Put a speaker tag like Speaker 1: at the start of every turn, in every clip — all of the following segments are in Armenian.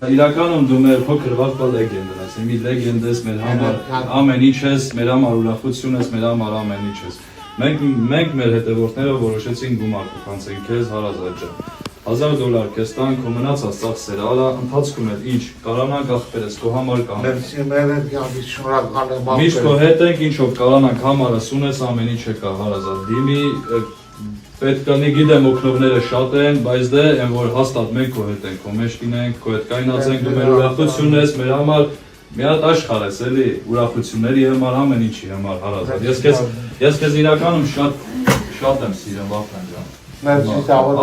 Speaker 1: Իրականում դու մեր փոքր վաղվա լեգենդ ես, մի լեգենդ ես մեր համար, ամեն ինչ ես, մեր համար ուրախություն ես, մեր համար ամեն ինչ ես։ Մենք մեր հետևորդները որոշեցին գումար կփանցենք քեզ հարազատ ջան։ $1000 քեզ տանք, քո մնացած ծախսերը, արա ընթացքում էլ ինչ կարանանք ախպերես, քո համար կանք։ Միշտ քո հետ ենք, ինչով կարանանք համարս ունես, ամեն ինչ եկա հարազատ։ Դիմի պետք է գիտեմ օգնողները շատ են, բայց դե այն որ հաստատ մենք քո հետ ենք, քո մեջ լինենք, քո հետ կայնացենք, դու մեր ուրախությունն ես, մեր համար մի հատ աշխարհ ես, էլի, ուրախությունների համար, ամեն ինչի համար հարազատ։ Ես քեզ իրականում շատ եմ սիրում, Վահրամ ջան։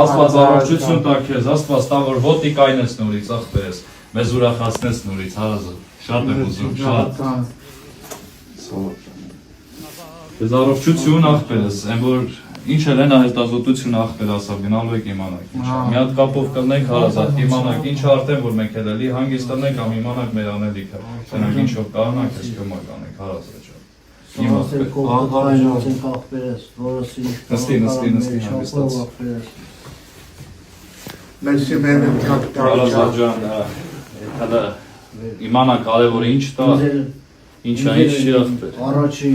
Speaker 1: Աստված առողջություն տա քեզ, Աստված տա որ ոտի կայնես նորից, ախպերես, մեզ ուրախացնես նորից, հարազատ։ Շատ եմ ուզում, շատ։ Քեզ առողջություն ախպերես, այն որ ինչ էլ են հետազոտություն ախպեր ասավ, գնալու եք իմանանք ինչ։ Մի հատ կապով կլնենք հարազատ, իմանանք ինչ արդեն որ մենք էլ էլի հանգիստ տնենք կամ իմանանք մեր անելիքը։ Սրանք ինչով կարանանք, ես կոմա կանենք հարազատ ջան։ Նստի հանգստած։ Հարազատ ջան, հələ իմանանք կարևորը ինչ տա, ինչա ինչ չի ախպեր։
Speaker 2: Առաջի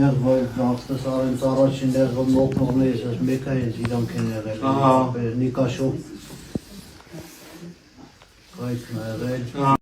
Speaker 2: Նախտես արենց առաջին դեղով մոկնողներից ես մեկը հենց իրանք են եղել, Նիկաշով կայքն եղել